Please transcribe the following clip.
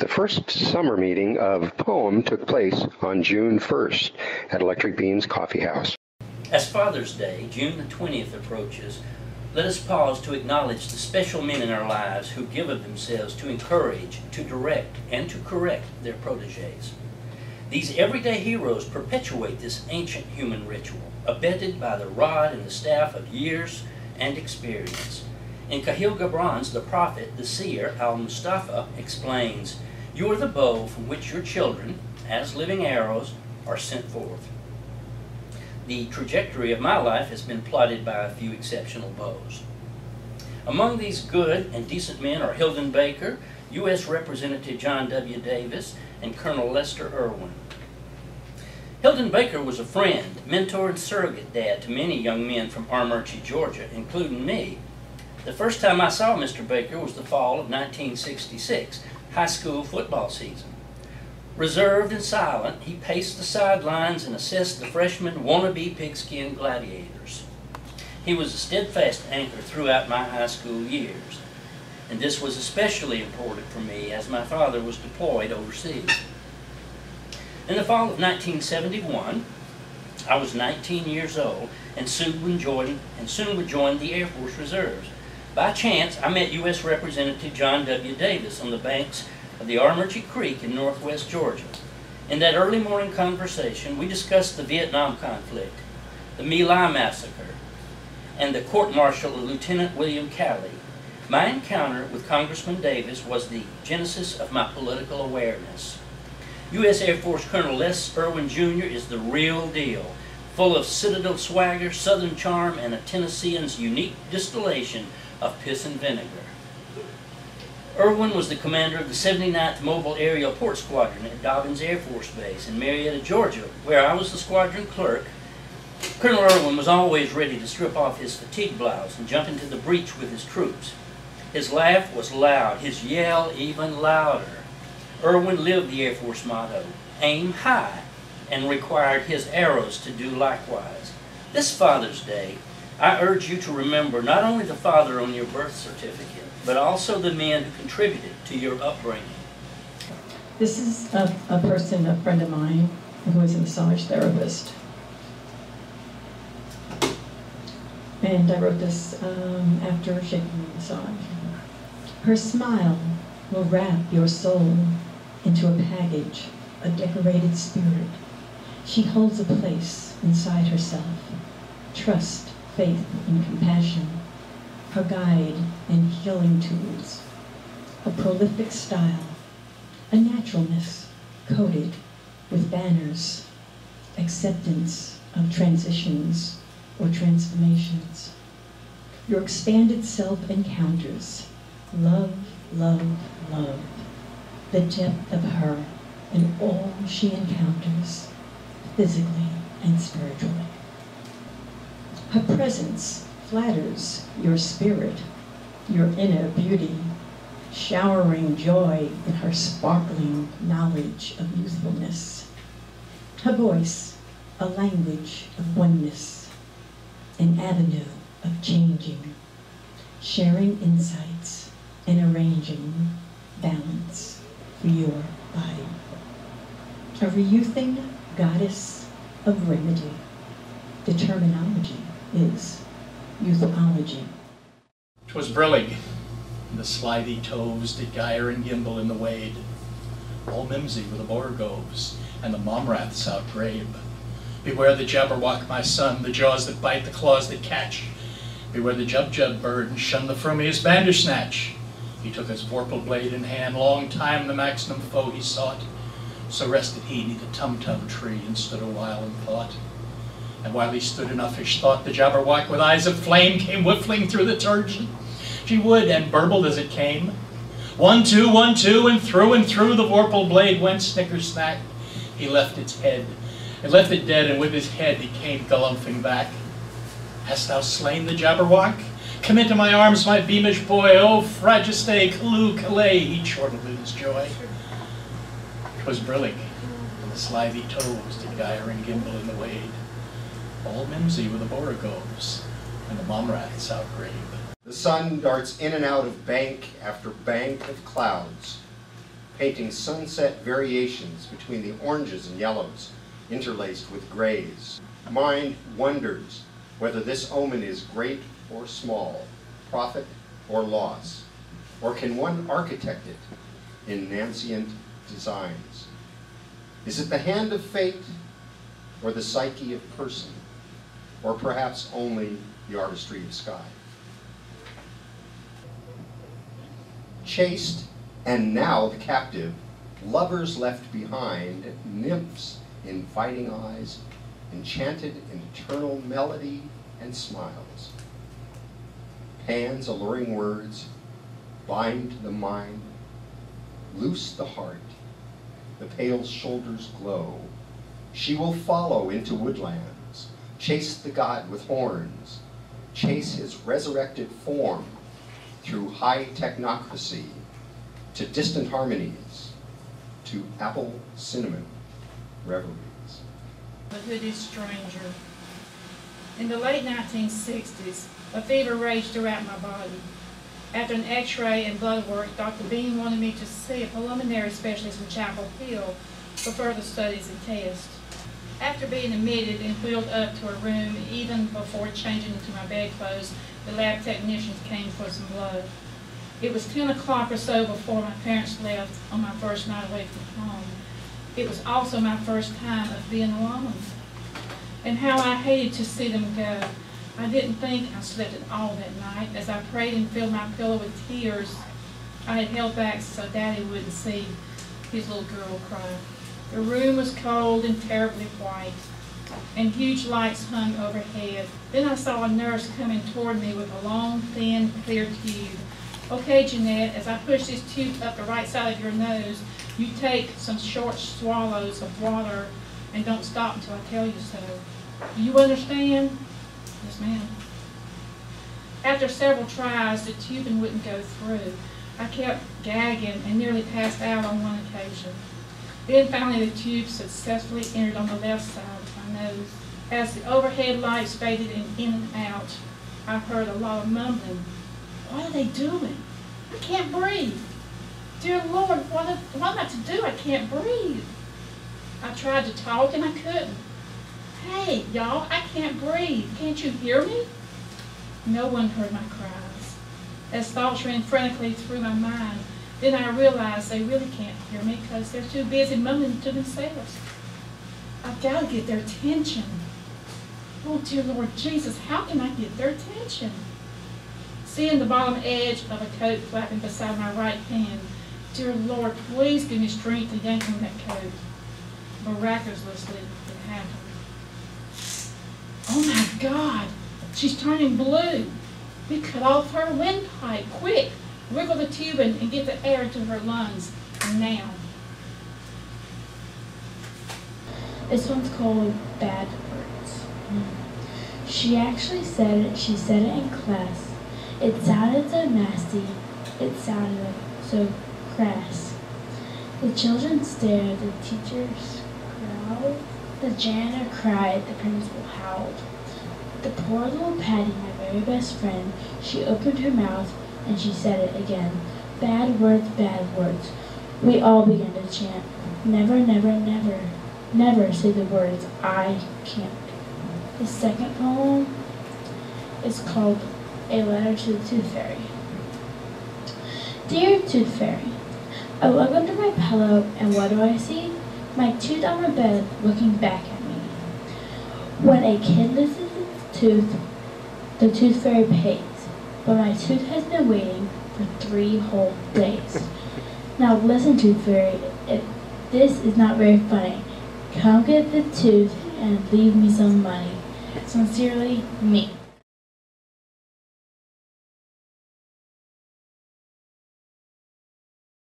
The first summer meeting of Poem took place on June 1st at Electric Beanz Coffee House. As Father's Day, June the 20th, approaches, let us pause to acknowledge the special men in our lives who give of themselves to encourage, to direct, and to correct their protégés. These everyday heroes perpetuate this ancient human ritual, abetted by the rod and the staff of years and experience. In Kahil Gibran's The Prophet, the seer, Al-Mustafa, explains, "You are the bow from which your children, as living arrows, are sent forth." The trajectory of my life has been plotted by a few exceptional bows. Among these good and decent men are Hilden Baker, U.S. Representative John W. Davis, and Colonel Lester Irwin. Hilden Baker was a friend, mentor, and surrogate dad to many young men from Armurchie, Georgia, including me. The first time I saw Mr. Baker was the fall of 1966, high school football season. Reserved and silent, he paced the sidelines and assessed the freshman wannabe pigskin gladiators. He was a steadfast anchor throughout my high school years, and this was especially important for me as my father was deployed overseas. In the fall of 1971, I was 19 years old and soon would join the Air Force Reserves. By chance, I met U.S. Representative John W. Davis on the banks of the Armurchie Creek in northwest Georgia. In that early morning conversation, we discussed the Vietnam conflict, the My Lai massacre, and the court-martial of Lieutenant William Calley. My encounter with Congressman Davis was the genesis of my political awareness. U.S. Air Force Colonel Les Irwin Jr. is the real deal, full of citadel swagger, southern charm, and a Tennessean's unique distillation of piss and vinegar. Irwin was the commander of the 79th Mobile Aerial Port Squadron at Dobbins Air Force Base in Marietta, Georgia, where I was the squadron clerk. Colonel Irwin was always ready to strip off his fatigue blouse and jump into the breach with his troops. His laugh was loud, his yell even louder. Irwin lived the Air Force motto, aim high, and required his arrows to do likewise. This Father's Day, I urge you to remember not only the father on your birth certificate, but also the men who contributed to your upbringing. This is a friend of mine, who is a massage therapist. And I wrote this after shaking the massage. Her smile will wrap your soul into a package, a decorated spirit. She holds a place inside herself. Trust, faith, and compassion. Her guide and healing tools. A prolific style. A naturalness coated with banners. Acceptance of transitions or transformations. Your expanded self encounters. Love, love, love. The depth of her and all she encounters, physically and spiritually. Her presence flatters your spirit, your inner beauty, showering joy in her sparkling knowledge of youthfulness. Her voice, a language of oneness, an avenue of changing, sharing insights and arranging balance for your body. A re-youthing goddess of remedy. The terminology is youthology. 'Twas brillig, and the slithy toves did gyre and gimble in the wade. All mimsy were the borogoves, and the momraths outgrabe. Beware the jabberwock, my son, the jaws that bite, the claws that catch. Beware the jub-jub bird, and shun the frumious bandersnatch. He took his vorpal blade in hand, long time the maximum foe he sought. So rested he neath a tum-tum tree, and stood a while in thought. And while he stood in uffish thought, the jabberwock with eyes of flame came whiffling through the turgid. She would, and burbled as it came. 1, 2, 1, 2, and through the vorpal blade went snicker-snack. He left its head, and left it dead, and with his head he came galumphing back. Hast thou slain the jabberwock? Come into my arms, my beamish boy. Oh, fragiste, calloo, calais, he chortled in his joy. 'Twas brillig, and the slithy toves did gyre and gimble in the wade. All mimsy were the borogoves, and the momraths outgrabe. The sun darts in and out of bank after bank of clouds, painting sunset variations between the oranges and yellows, interlaced with grays. Mind wonders whether this omen is great or small, profit or loss, or can one architect it in Nancient designs? Is it the hand of fate, or the psyche of person, or perhaps only the artistry of sky? Chaste, and now the captive, lovers left behind, nymphs in fighting eyes, enchanted in eternal melody and smiles. Pan's alluring words bind the mind, loose the heart, the pale shoulders glow. She will follow into woodlands, chase the god with horns, chase his resurrected form through high technocracy, to distant harmonies, to apple cinnamon reveries. The hooded stranger. In the late 1960s, a fever raged throughout my body. After an x-ray and blood work, Dr. Bean wanted me to see a preliminary specialist in Chapel Hill for further studies and tests. After being admitted and wheeled up to a room, even before changing into my bedclothes, the lab technicians came for some blood. It was 10 o'clock or so before my parents left on my first night away from home. It was also my first time of being alone. And how I hated to see them go. I didn't think I slept at all that night. As I prayed and filled my pillow with tears, I had held back so Daddy wouldn't see his little girl cry. The room was cold and terribly white, and huge lights hung overhead. Then I saw a nurse coming toward me with a long, thin, clear tube. Okay, Jeannette, as I push this tube up the right side of your nose, you take some short swallows of water and don't stop until I tell you so. Do you understand? Yes, ma'am. After several tries, the tubing wouldn't go through. I kept gagging and nearly passed out on one occasion. Then finally the tube successfully entered on the left side of my nose. As the overhead lights faded in and out, I heard a lot of mumbling. What are they doing? I can't breathe. Dear Lord, what am I to do? I can't breathe. I tried to talk and I couldn't. Hey, y'all, I can't breathe. Can't you hear me? No one heard my cries. As thoughts ran frantically through my mind, then I realized they really can't hear me because they're too busy mumbling to themselves. I've got to get their attention. Oh, dear Lord Jesus, how can I get their attention? Seeing the bottom edge of a coat flapping beside my right hand, dear Lord, please give me strength to yank on that coat. Miraculously, it happened. Oh my God, she's turning blue. We cut off her windpipe. Quick, wiggle the tubing and get the air to her lungs. Now. This one's called Bad Words. She actually said it in class. It sounded so nasty. It sounded so crass. The children stared, the teachers growled, the janitor cried, the principal howled. The poor little Patty, my very best friend, she opened her mouth and she said it again. Bad words, bad words. We all began to chant. Never, never, never, never say the words I can't. The second poem is called A Letter to the Tooth Fairy. Dear Tooth Fairy, I look under my pillow and what do I see? My tooth on my bed looking back at me. When a kid loses its tooth, the Tooth Fairy pays. But my tooth has been waiting for 3 whole days. Now listen, Tooth Fairy, this is not very funny. Come get the tooth and leave me some money. Sincerely, me.